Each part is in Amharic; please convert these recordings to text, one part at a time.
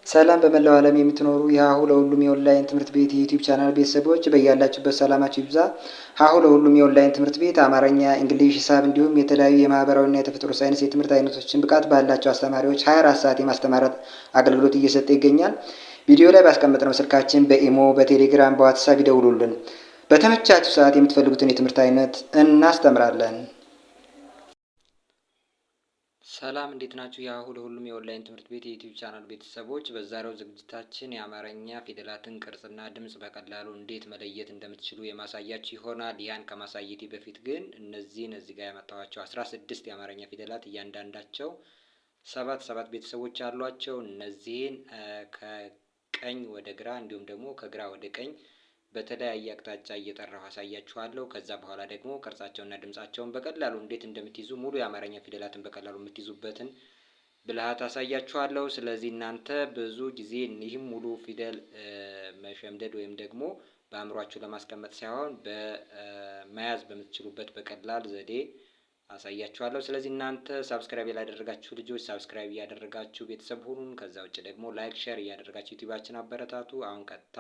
ሰላም በመላው ዓለም የምትኖሩ የሀሁ ለሁሉም የኦንላይን ትምህርት ቤት የዩቲዩብ ቻናል ቤተሰቦች በያላችሁበት ሰላማችሁ ይብዛ። ሀሁ ለሁሉም የኦንላይን ትምህርት ቤት አማርኛ፣ እንግሊዝ፣ ሂሳብ እንዲሁም የተለያዩ የማህበራዊና የተፈጥሮ ሳይንስ የትምህርት አይነቶችን ብቃት ባላቸው አስተማሪዎች 24 ሰዓት የማስተማር አገልግሎት እየሰጠ ይገኛል። ቪዲዮ ላይ ባስቀመጥነው ስልካችን በኢሞ፣ በቴሌግራም፣ በዋትሳፕ ይደውሉልን። በተመቻችሁ ሰዓት የምትፈልጉትን የትምህርት አይነት እናስተምራለን። ሰላም እንዴት ናችሁ? የሀሁ ለሁሉም የኦንላይን ትምህርት ቤት የዩቲዩብ ቻናል ቤተሰቦች በዛሬው ዝግጅታችን የአማርኛ ፊደላትን ቅርጽና ድምጽ በቀላሉ እንዴት መለየት እንደምትችሉ የማሳያችሁ ይሆናል። ያን ከማሳየቴ በፊት ግን እነዚህን እዚህ ጋር ያመጣኋቸው 16 የአማርኛ ፊደላት እያንዳንዳቸው ሰባት ቤተሰቦች አሏቸው። እነዚህን ከቀኝ ወደ ግራ እንዲሁም ደግሞ ከግራ ወደ ቀኝ በተለያየ አቅጣጫ እየጠራሁ አሳያችኋለሁ። ከዛ በኋላ ደግሞ ቅርጻቸውና ድምጻቸውን በቀላሉ እንዴት እንደምትይዙ ሙሉ የአማርኛ ፊደላትን በቀላሉ የምትይዙበትን ብልሃት አሳያችኋለሁ። ስለዚህ እናንተ ብዙ ጊዜ እኒህም ሙሉ ፊደል መሸምደድ ወይም ደግሞ በአእምሯችሁ ለማስቀመጥ ሳይሆን በመያዝ በምትችሉበት በቀላል ዘዴ አሳያችኋለሁ። ስለዚህ እናንተ ሳብስክራይብ ያላደረጋችሁ ልጆች ሳብስክራይብ እያደረጋችሁ ቤተሰብ ሁኑን። ከዛ ውጭ ደግሞ ላይክ፣ ሼር እያደረጋችሁ ዩቲዩባችን አበረታቱ። አሁን ቀጥታ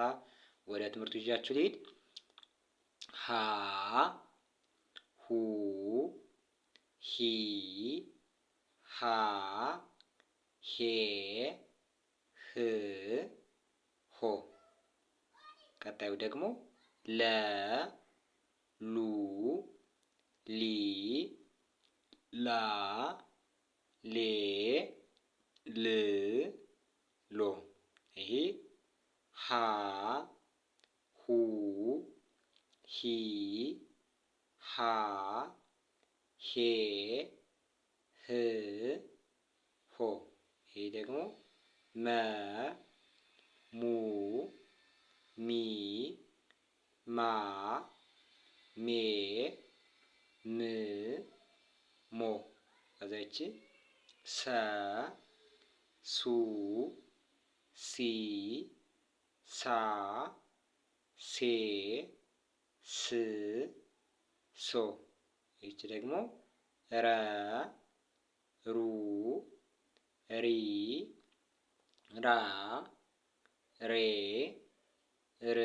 ወደ ትምህርቱ ይዣችሁ ልሂድ። ሀ ሁ ሂ ሃ ሄ ህ ሆ። ቀጣዩ ደግሞ ለ ሉ ሊ ላ ሌ ል ሎ። ይሄ ሀ ሁ ሂ ሃ ሄ ህ ሆ። ይሄ ደግሞ መ ሙ ሚ ማ ሜ ም ሞ። ከዛ ይቺ ሰ ሱ ሲ ሳ ሴ ስ ሶ። ይቺ ደግሞ ረ ሩ ሪ ራ ሬ ር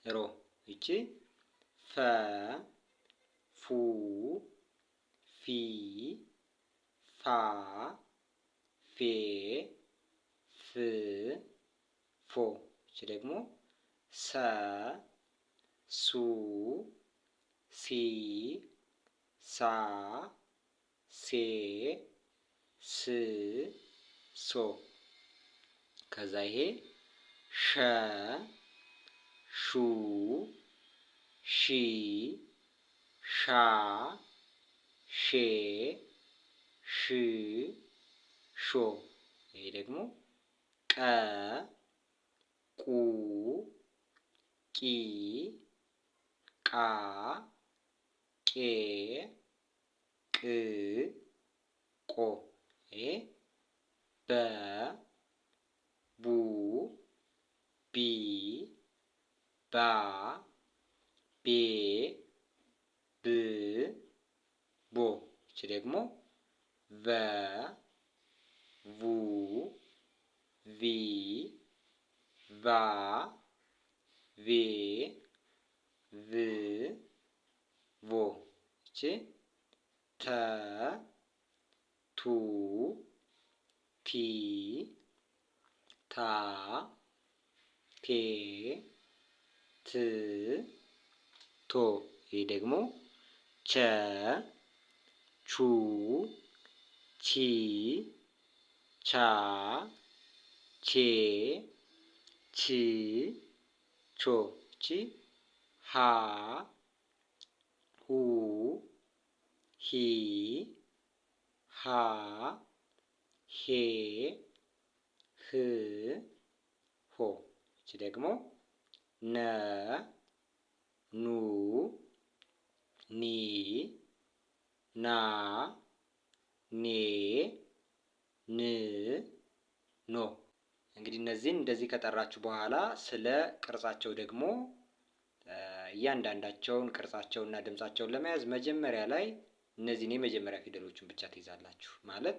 ሮ። ይቺ ፈ ፉ ፊ ፋ ፌ ፍ ፎ። ይቺ ደግሞ ሰ ሱ ሲ ሳ ሴ ስ ሶ። ከዛ ይሄ ሸ ሹ ሺ ሻ ሼ ሽ ሾ። ይሄ ደግሞ ቀ ቁ ቂ ቃ ቄ ቅ ቆ። ይሄ በ ቡ ቢ ባ ቤ ብ ቦ። ይቺ ደግሞ ቨ ቡ ቪ ቫ ቬ ቭ ቮ። ይቺ ተ ቱ ቲ ታ ቴ ት ቶ። ይህ ደግሞ ቸ ቹ ቺ ቻ ቼ ቺ ቾ። ቺ ሀ ሁ ሂ ሃ ሄ ህ ሆ። ይቺ ደግሞ ነ ኑ ኒ ና ኔ ን ኖ። እንግዲህ እነዚህን እንደዚህ ከጠራችሁ በኋላ ስለ ቅርጻቸው ደግሞ እያንዳንዳቸውን ቅርጻቸውንና ድምጻቸውን ለመያዝ መጀመሪያ ላይ እነዚህን የመጀመሪያ ፊደሎችን ብቻ ትይዛላችሁ። ማለት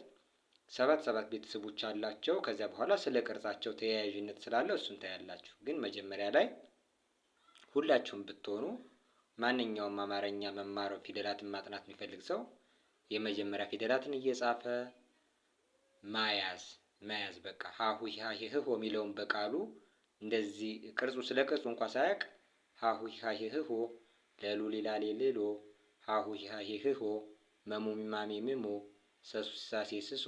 ሰባት ቤተሰቦች አላቸው። ከዚያ በኋላ ስለ ቅርጻቸው ተያያዥነት ስላለው እሱን ታያላችሁ። ግን መጀመሪያ ላይ ሁላችሁም ብትሆኑ ማንኛውም አማርኛ መማር ፊደላትን ማጥናት የሚፈልግ ሰው የመጀመሪያ ፊደላትን እየጻፈ መያዝ በቃ ሀሁ ሀሄ ህሆ የሚለውን በቃሉ እንደዚህ ቅርጹ ስለ ቅርጹ እንኳ ሳያውቅ ሀሁ ሀሄ ህሆ ለሉ ሊላሌ ልሎ ሀሁ ሀሄ ህሆ መሙ ሚማሜ ምሞ ሰሱ ሲሳሴ ስሶ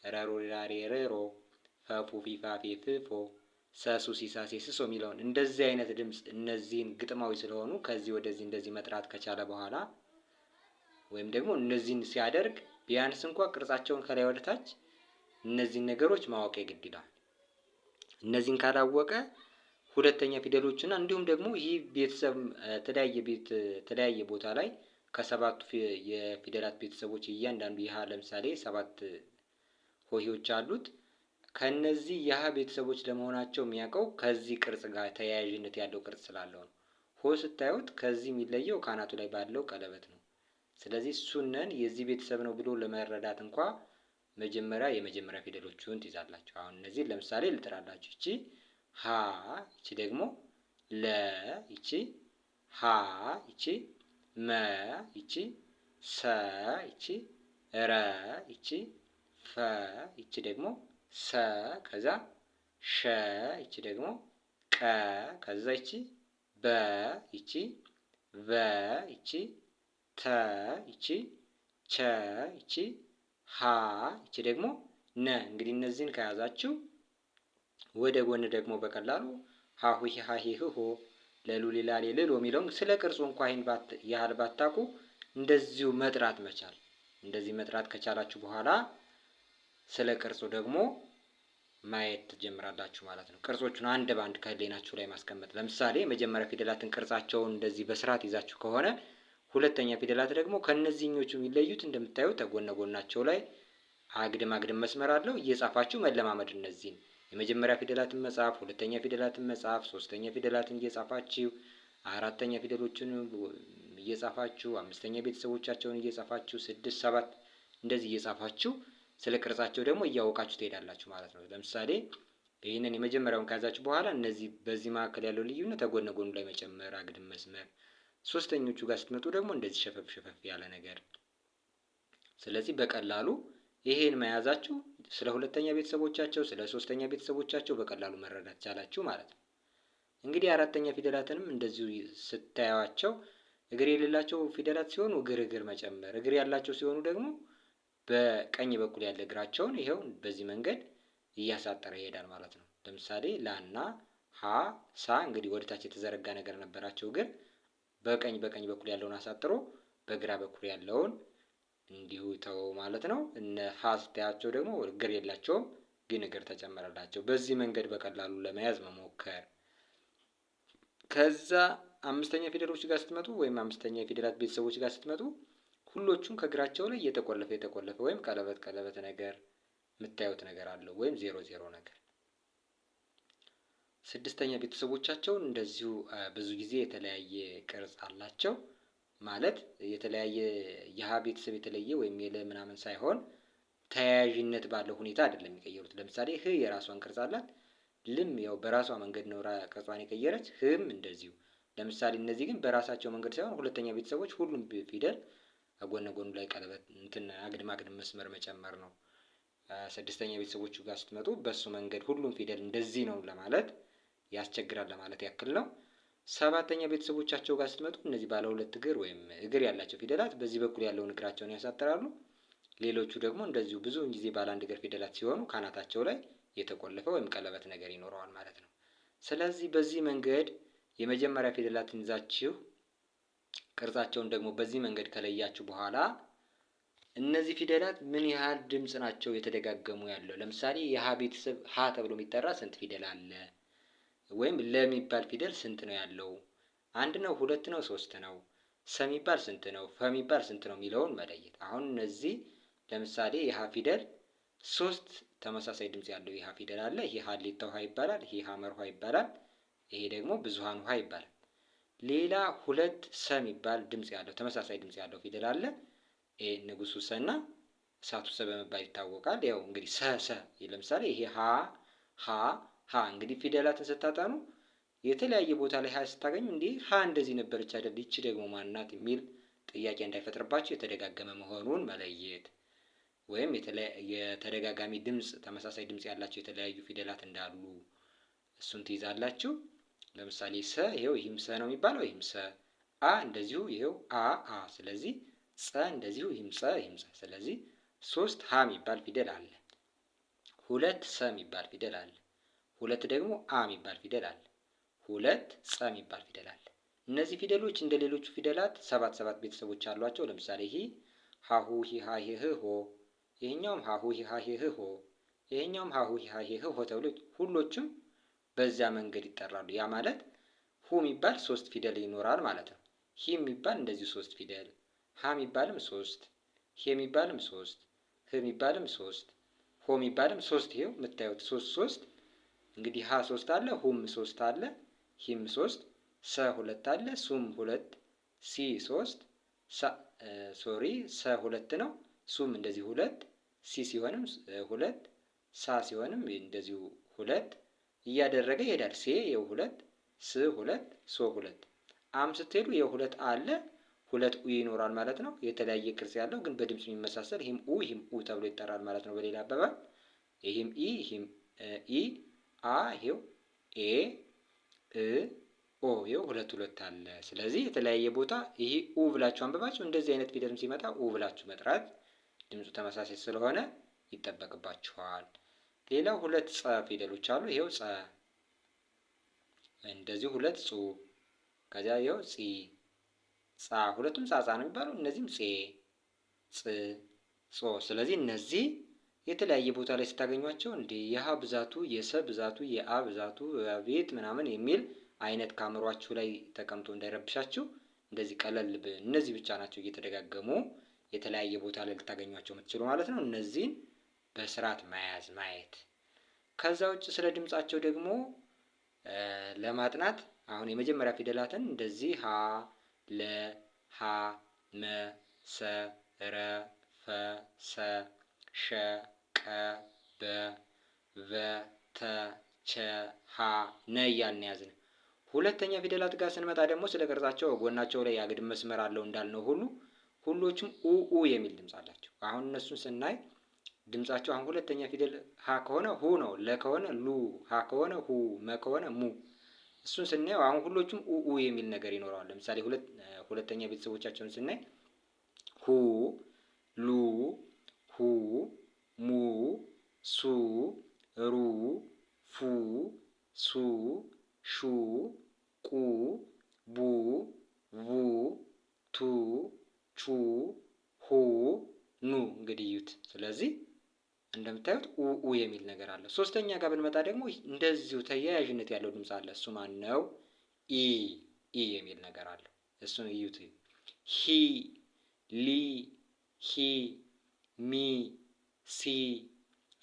ረሮ ሊላሬ ረሮ ፈፉ ፊፋፌ ፍፎ ሰሱ ሲሳሴ ስሶ የሚለውን እንደዚህ አይነት ድምፅ እነዚህን ግጥማዊ ስለሆኑ ከዚህ ወደዚህ እንደዚህ መጥራት ከቻለ በኋላ ወይም ደግሞ እነዚህን ሲያደርግ ቢያንስ እንኳ ቅርጻቸውን ከላይ ወደታች እነዚህን ነገሮች ማወቅ የግድ ይላል። እነዚህን ካላወቀ ሁለተኛ ፊደሎችና እንዲሁም ደግሞ ይህ ቤተሰብ ተለያየ ቦታ ላይ ከሰባቱ የፊደላት ቤተሰቦች እያንዳንዱ የሀ ለምሳሌ 7 ሆሄዎች አሉት። ከነዚህ የሀ ቤተሰቦች ለመሆናቸው የሚያውቀው ከዚህ ቅርጽ ጋር ተያያዥነት ያለው ቅርጽ ስላለው ነው። ሆ ስታዩት ከዚህ የሚለየው ካናቱ ላይ ባለው ቀለበት ነው። ስለዚህ እሱነን የዚህ ቤተሰብ ነው ብሎ ለመረዳት እንኳ መጀመሪያ የመጀመሪያ ፊደሎቹን ትይዛላችሁ። አሁን እነዚህ ለምሳሌ ልጥራላችሁ። እቺ ሀ፣ እቺ ደግሞ ለ፣ እቺ ሀ፣ እቺ መ፣ እቺ ሰ፣ እቺ ረ፣ እቺ ፈ፣ እቺ ደግሞ ሰ፣ ከዛ ሸ፣ እቺ ደግሞ ቀ፣ ከዛ እቺ በ፣ እቺ ቨ፣ እቺ ተ፣ እቺ ቸ፣ እቺ ሀ፣ እቺ ደግሞ ነ። እንግዲህ እነዚህን ከያዛችሁ ወደ ጎን ደግሞ በቀላሉ ሀሁ ሀሄ ህሆ ለሉ ሊላሌ ልሎ የሚለውን ስለ ቅርጹ እንኳ ይህን ያህል ባታውቁ እንደዚሁ መጥራት መቻል። እንደዚህ መጥራት ከቻላችሁ በኋላ ስለ ቅርጹ ደግሞ ማየት ትጀምራላችሁ ማለት ነው። ቅርጾቹን አንድ በአንድ ከህሊናችሁ ላይ ማስቀመጥ። ለምሳሌ የመጀመሪያ ፊደላትን ቅርጻቸውን እንደዚህ በስርዓት ይዛችሁ ከሆነ ሁለተኛ ፊደላት ደግሞ ከነዚህኞቹ የሚለዩት እንደምታዩት ተጎነ ጎናቸው ላይ አግድም መስመር አለው። እየጻፋችሁ መለማመድ እነዚህን የመጀመሪያ ፊደላትን መጻፍ፣ ሁለተኛ ፊደላትን መጻፍ፣ ሶስተኛ ፊደላትን እየጻፋችሁ አራተኛ ፊደሎችን እየጻፋችሁ አምስተኛ ቤተሰቦቻቸውን እየጻፋችሁ 6 7 እንደዚህ እየጻፋችሁ ስለ ቅርጻቸው ደግሞ እያወቃችሁ ትሄዳላችሁ ማለት ነው። ለምሳሌ ይህንን የመጀመሪያውን ከያዛችሁ በኋላ እነዚህ በዚህ መካከል ያለው ልዩነት ተጎነ ጎኑ ላይ መጨመር አግድም መስመር፣ ሶስተኞቹ ጋር ስትመጡ ደግሞ እንደዚህ ሸፈፍ ያለ ነገር። ስለዚህ በቀላሉ ይሄን መያዛችሁ ስለ ሁለተኛ ቤተሰቦቻቸው ስለ ሶስተኛ ቤተሰቦቻቸው በቀላሉ መረዳት ቻላችሁ ማለት ነው። እንግዲህ አራተኛ ፊደላትንም እንደዚሁ ስታዩዋቸው እግር የሌላቸው ፊደላት ሲሆኑ እግር መጨመር፣ እግር ያላቸው ሲሆኑ ደግሞ በቀኝ በኩል ያለ እግራቸውን ይሄው በዚህ መንገድ እያሳጠረ ይሄዳል ማለት ነው። ለምሳሌ ላና ሀ ሳ እንግዲህ ወደታች የተዘረጋ ነገር ነበራቸው እግር በቀኝ በኩል ያለውን አሳጥሮ በግራ በኩል ያለውን እንዲሁ ተው ማለት ነው። እነ ሀ ስታያቸው ደግሞ እግር የላቸውም ግን እግር ተጨመረላቸው። በዚህ መንገድ በቀላሉ ለመያዝ መሞከር። ከዛ አምስተኛ ፊደሎች ጋር ስትመጡ ወይም አምስተኛ የፊደላት ቤተሰቦች ጋር ስትመጡ ሁሎቹም ከእግራቸው ላይ የተቆለፈ ወይም ቀለበት ነገር የምታዩት ነገር አለው ወይም 0 ነገር። ስድስተኛ ቤተሰቦቻቸውን እንደዚሁ ብዙ ጊዜ የተለያየ ቅርጽ አላቸው። ማለት የተለያየ የሀ ቤተሰብ የተለየ ወይም የለ ምናምን ሳይሆን ተያያዥነት ባለው ሁኔታ አይደለም የሚቀየሩት። ለምሳሌ ህ የራሷን ቅርጽ አላት። ልም ያው በራሷ መንገድ ነው ቅርጿን የቀየረች። ህም እንደዚሁ። ለምሳሌ እነዚህ ግን በራሳቸው መንገድ ሳይሆን ሁለተኛ ቤተሰቦች ሁሉም ፊደል ጎነ ጎኑ ላይ ቀለበት አግድም መስመር መጨመር ነው። ስድስተኛ ቤተሰቦቹ ጋር ስትመጡ በሱ መንገድ ሁሉም ፊደል እንደዚህ ነው ለማለት ያስቸግራል ለማለት ያክል ነው። ሰባተኛ ቤተሰቦቻቸው ጋር ስትመጡ እነዚህ ባለ 2 እግር ወይም እግር ያላቸው ፊደላት በዚህ በኩል ያለውን እግራቸውን ያሳጥራሉ። ሌሎቹ ደግሞ እንደዚሁ ብዙውን ጊዜ ባለ 1 እግር ፊደላት ሲሆኑ ካናታቸው ላይ የተቆለፈ ወይም ቀለበት ነገር ይኖረዋል ማለት ነው። ስለዚህ በዚህ መንገድ የመጀመሪያ ፊደላትን ይዛችሁ ቅርጻቸውን ደግሞ በዚህ መንገድ ከለያችሁ በኋላ እነዚህ ፊደላት ምን ያህል ድምጽ ናቸው የተደጋገሙ ያለው። ለምሳሌ የሀ ቤተሰብ ሀ ተብሎ የሚጠራ ስንት ፊደል አለ? ወይም ለሚባል ፊደል ስንት ነው ያለው? 1 ነው 2 ነው 3 ነው? ሰሚባል ስንት ነው? ፈሚባል ስንት ነው የሚለውን መለየት። አሁን እነዚህ ለምሳሌ የሀ ፊደል 3 ተመሳሳይ ድምጽ ያለው የሀ ፊደል አለ። ይሄ ሀሌታ ውሃ ይባላል። ይሄ ሀመር ውሃ ይባላል። ይሄ ደግሞ ብዙሃን ውሃ ይባላል። ሌላ 2 ሰ የሚባል ድምጽ ያለው ተመሳሳይ ድምጽ ያለው ፊደል አለ። ይሄ ንጉሱ ሰና እሳቱ ሰ በመባል ይታወቃል። ያው እንግዲህ ሰ ለምሳሌ ይሄ ሀ እንግዲህ ፊደላትን ስታጠኑ የተለያየ ቦታ ላይ ሀ ስታገኙ እንዲህ ሀ እንደዚህ ነበረች አይደል ይቺ ደግሞ ማናት የሚል ጥያቄ እንዳይፈጥርባቸው የተደጋገመ መሆኑን መለየት ወይም የተደጋጋሚ ድምፅ ተመሳሳይ ድምፅ ያላቸው የተለያዩ ፊደላት እንዳሉ እሱን ትይዛላችሁ። ለምሳሌ ሰ ይሄው ይህም ሰ ነው የሚባለው፣ ይህም ሰ። አ እንደዚሁ ይሄው አ። ስለዚህ ጸ እንደዚሁ ይህም ጸ ይህም ጸ። ስለዚህ 3 ሀ የሚባል ፊደል አለ፣ 2 ሰ የሚባል ፊደል አለ፣ 2 ደግሞ አ የሚባል ፊደል አለ፣ 2 ጸ የሚባል ፊደል አለ። እነዚህ ፊደሎች እንደ ሌሎቹ ፊደላት 7 ቤተሰቦች አሏቸው። ለምሳሌ ሂ ሀሁ ሂ ሀ ሄ ህ ሆ፣ ይሄኛውም ሀሁ ሂ ሀ ሄ ህ ሆ፣ ይሄኛውም ሀሁ ሂ ሀ ሄ ህ ሆ ተብሎ ሁሎቹም በዚያ መንገድ ይጠራሉ። ያ ማለት ሁ የሚባል 3 ፊደል ይኖራል ማለት ነው። ሂ የሚባል እንደዚሁ 3 ፊደል፣ ሀ የሚባልም 3፣ ሄ የሚባልም 3፣ ህ የሚባልም 3፣ ሆ የሚባልም 3። ይሄው የምታዩት 3 እንግዲህ ሀ 3 አለ፣ ሁም 3 አለ፣ ሂም 3፣ ሰ 2 አለ፣ ሱም 2፣ ሲ 3፣ ሰ 2 ነው፣ ሱም እንደዚሁ 2፣ ሲ ሲሆንም 2፣ ሳ ሲሆንም እንደዚሁ 2 እያደረገ ይሄዳል። ሴ የው 2፣ ስ 2፣ ሶ 2። አም ስትሄዱ የው 2 አለ፣ 2 ኡ ይኖራል ማለት ነው። የተለያየ ቅርጽ ያለው ግን በድምጽ የሚመሳሰል ይህም ኡ ተብሎ ይጠራል ማለት ነው። በሌላ አባባል ይህም ይህም ኢ አ ይሄው ኤ እ ኦ ይሄው 2 አለ። ስለዚህ የተለያየ ቦታ ይሄ ኡ ብላችሁ አንብባችሁ እንደዚህ አይነት ፊደልም ሲመጣ ኡ ብላችሁ መጥራት ድምፁ ተመሳሳይ ስለሆነ ይጠበቅባችኋል። ሌላው 2 ጸ ፊደሎች አሉ። ይሄው ጸ እንደዚሁ 2 ጹ፣ ከዚያ ይሄው ጺ ጻ፣ ሁለቱም ጻጻ ነው የሚባለው። እነዚህም ጼ ጽ ጾ። ስለዚህ እነዚህ የተለያየ ቦታ ላይ ስታገኟቸው እንደ የሀ ብዛቱ የሰ ብዛቱ የአ ብዛቱ ቤት ምናምን የሚል አይነት ካምሯችሁ ላይ ተቀምጦ እንዳይረብሻችሁ እንደዚህ ቀለል እነዚህ ብቻ ናቸው እየተደጋገሙ የተለያየ ቦታ ላይ ልታገኟቸው የምትችሉ ማለት ነው። እነዚህን በስርዓት መያዝ ማየት። ከዛ ውጭ ስለ ድምጻቸው ደግሞ ለማጥናት አሁን የመጀመሪያ ፊደላትን እንደዚህ ሀ ለ ሀ መ ሰ ረ ፈ ሰ ሸ ቀ በ ቨ ተ ቸ ሀ ነ እያልን ያዝን። ሁለተኛ ፊደላት ጋር ስንመጣ ደግሞ ስለ ቅርጻቸው ጎናቸው ላይ የአግድም መስመር አለው እንዳልነው ሁሉ ሁሎቹም ኡ የሚል ድምፅ አላቸው። አሁን እነሱን ስናይ ድምጻቸው አሁን ሁለተኛ ፊደል ሀ ከሆነ ሁ ነው፣ ለ ከሆነ ሉ፣ ሀ ከሆነ ሁ፣ መ ከሆነ ሙ። እሱን ስናየው አሁን ሁሎቹም ኡ የሚል ነገር ይኖረዋል። ለምሳሌ ሁለተኛ ቤተሰቦቻቸውን ስናይ ሁ፣ ሉ፣ ሁ፣ ሙ፣ ሱ፣ ሩ፣ ፉ፣ ሱ፣ ሹ፣ ቁ፣ ቡ፣ ቡ፣ ቱ፣ ቹ፣ ሁ፣ ኑ። እንግዲህ እዩት። ስለዚህ እንደምታዩት ኡ የሚል ነገር አለ። ሶስተኛ ጋር ብንመጣ ደግሞ እንደዚሁ ተያያዥነት ያለው ድምፅ አለ። እሱ ማን ነው? ኢ የሚል ነገር አለው። እሱን እዩት። ሂ፣ ሊ፣ ሂ፣ ሚ፣ ሲ፣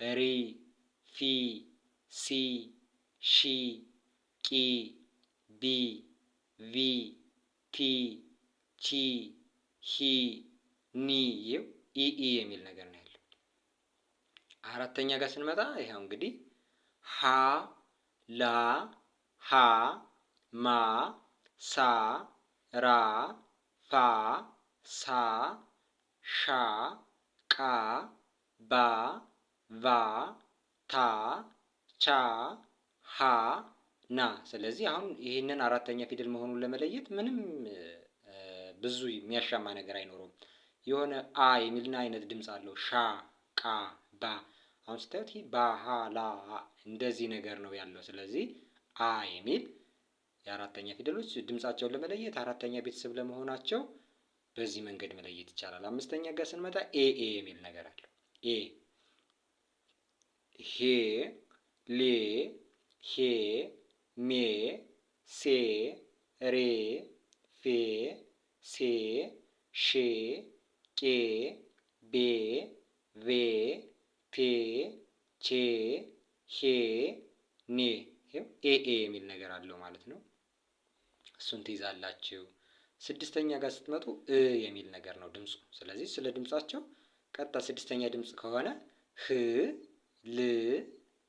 ሪ፣ ፊ፣ ሲ፣ ሺ፣ ቂ፣ ቢ፣ ቪ፣ ቲ፣ ቺ፣ ሂ፣ ኒ። ይኸው ኢ የሚል ነገር ነው ያለው። አራተኛ ጋር ስንመጣ ይኸው እንግዲህ ሀ፣ ላ፣ ሀ፣ ማ፣ ሳ፣ ራ፣ ፋ፣ ሳ፣ ሻ፣ ቃ፣ ባ፣ ቫ፣ ታ፣ ቻ፣ ሀ፣ ና። ስለዚህ አሁን ይህንን አራተኛ ፊደል መሆኑን ለመለየት ምንም ብዙ የሚያሻማ ነገር አይኖረውም። የሆነ አ የሚልና አይነት ድምፅ አለው። ሻ፣ ቃ፣ ባ። አሁን ስታዩት ይህ ባ፣ ሀ፣ ላ እንደዚህ ነገር ነው ያለው። ስለዚህ አ የሚል የአራተኛ ፊደሎች ድምፃቸውን ለመለየት አራተኛ ቤተሰብ ለመሆናቸው በዚህ መንገድ መለየት ይቻላል። አምስተኛ ጋር ስንመጣ ኤ የሚል ነገር አለው። ኤ ሄ፣ ሌ፣ ሄ፣ ሜ፣ ሴ፣ ሬ፣ ፌ፣ ሴ፣ ሼ፣ ቄ፣ ቤ፣ ቬ፣ ፔ፣ ቼ፣ ሄ፣ ኔ። ኤ የሚል ነገር አለው ማለት ነው። እሱን ትይዛላችሁ። ስድስተኛ ጋር ስትመጡ የሚል ነገር ነው ድምፁ። ስለዚህ ስለ ድምጻቸው ቀጥታ ስድስተኛ ድምፅ ከሆነ ህ ል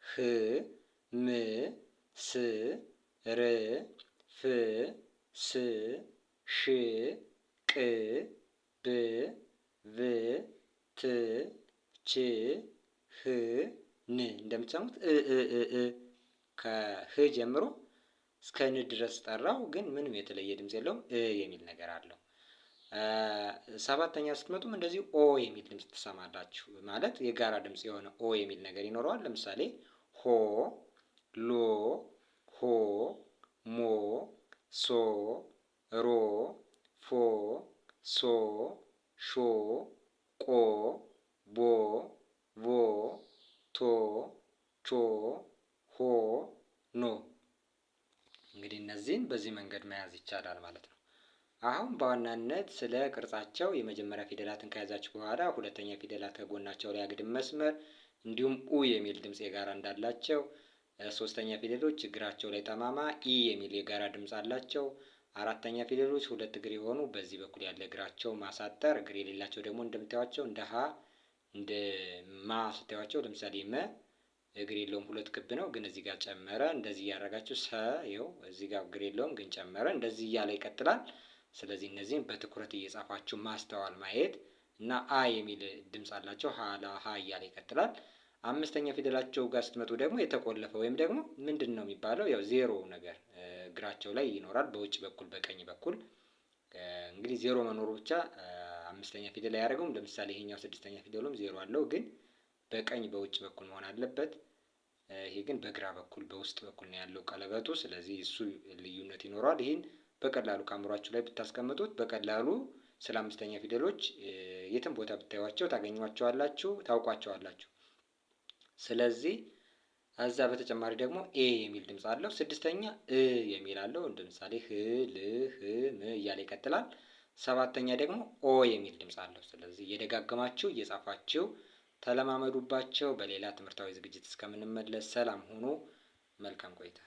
ህ ም ስ ር ፍ ስ ሽ ቅ ብ ቭ ት ች ህ ን እንደምትሰሙት ከህ ጀምሮ እስከ ን ድረስ ጠራው፣ ግን ምንም የተለየ ድምፅ የለውም። የሚል ነገር አለው። ሰባተኛ ስትመጡም እንደዚሁ ኦ የሚል ድምፅ ትሰማላችሁ። ማለት የጋራ ድምፅ የሆነ ኦ የሚል ነገር ይኖረዋል። ለምሳሌ ሆ፣ ሎ፣ ሆ፣ ሞ፣ ሶ፣ ሮ፣ ፎ፣ ሶ፣ ሾ፣ ቆ፣ ቦ፣ ቮ፣ ቶ፣ ቾ፣ ሆ፣ ኖ። እንግዲህ እነዚህን በዚህ መንገድ መያዝ ይቻላል ማለት ነው። አሁን በዋናነት ስለ ቅርጻቸው የመጀመሪያ ፊደላትን ከያዛችሁ በኋላ ሁለተኛ ፊደላት ከጎናቸው ላይ አግድም መስመር እንዲሁም ኡ የሚል ድምፅ የጋራ እንዳላቸው፣ ሶስተኛ ፊደሎች እግራቸው ላይ ጠማማ ኢ የሚል የጋራ ድምፅ አላቸው። አራተኛ ፊደሎች ሁለት እግር የሆኑ በዚህ በኩል ያለ እግራቸው ማሳጠር፣ እግር የሌላቸው ደግሞ እንደምታዩቸው እንደ ሀ እንደ ማ ስታዩቸው፣ ለምሳሌ መ እግር የለውም ሁለት ክብ ነው፣ ግን እዚህ ጋር ጨመረ። እንደዚህ እያደረጋችሁ ሰ ይኸው እዚህ ጋር እግር የለውም ግን ጨመረ። እንደዚህ እያለ ይቀጥላል። ስለዚህ እነዚህም በትኩረት እየጻፋችሁ ማስተዋል ማየት እና አ የሚል ድምፅ አላቸው። ሀ ላ ሀ እያለ ይቀጥላል። አምስተኛ ፊደላቸው ጋር ስትመጡ ደግሞ የተቆለፈ ወይም ደግሞ ምንድን ነው የሚባለው ያው ዜሮ ነገር እግራቸው ላይ ይኖራል በውጭ በኩል በቀኝ በኩል። እንግዲህ ዜሮ መኖሩ ብቻ አምስተኛ ፊደል አያደርገውም። ለምሳሌ ይሄኛው ስድስተኛ ፊደሉም ዜሮ አለው፣ ግን በቀኝ በውጭ በኩል መሆን አለበት። ይሄ ግን በግራ በኩል በውስጥ በኩል ነው ያለው ቀለበቱ። ስለዚህ እሱ ልዩነት ይኖረዋል። ይህን በቀላሉ ከአእምሯችሁ ላይ ብታስቀምጡት በቀላሉ ስለ አምስተኛ ፊደሎች የትም ቦታ ብታዩዋቸው ታገኟቸዋላችሁ፣ ታውቋቸዋላችሁ። ስለዚህ እዛ በተጨማሪ ደግሞ ኤ የሚል ድምፅ አለው። ስድስተኛ የሚል አለው። እንደ ምሳሌ ህ ል ህ ም እያለ ይቀጥላል። ሰባተኛ ደግሞ ኦ የሚል ድምፅ አለው። ስለዚህ እየደጋገማችሁ እየጻፋችሁ ተለማመዱባቸው። በሌላ ትምህርታዊ ዝግጅት እስከምንመለስ ሰላም ሁኑ። መልካም ቆይታ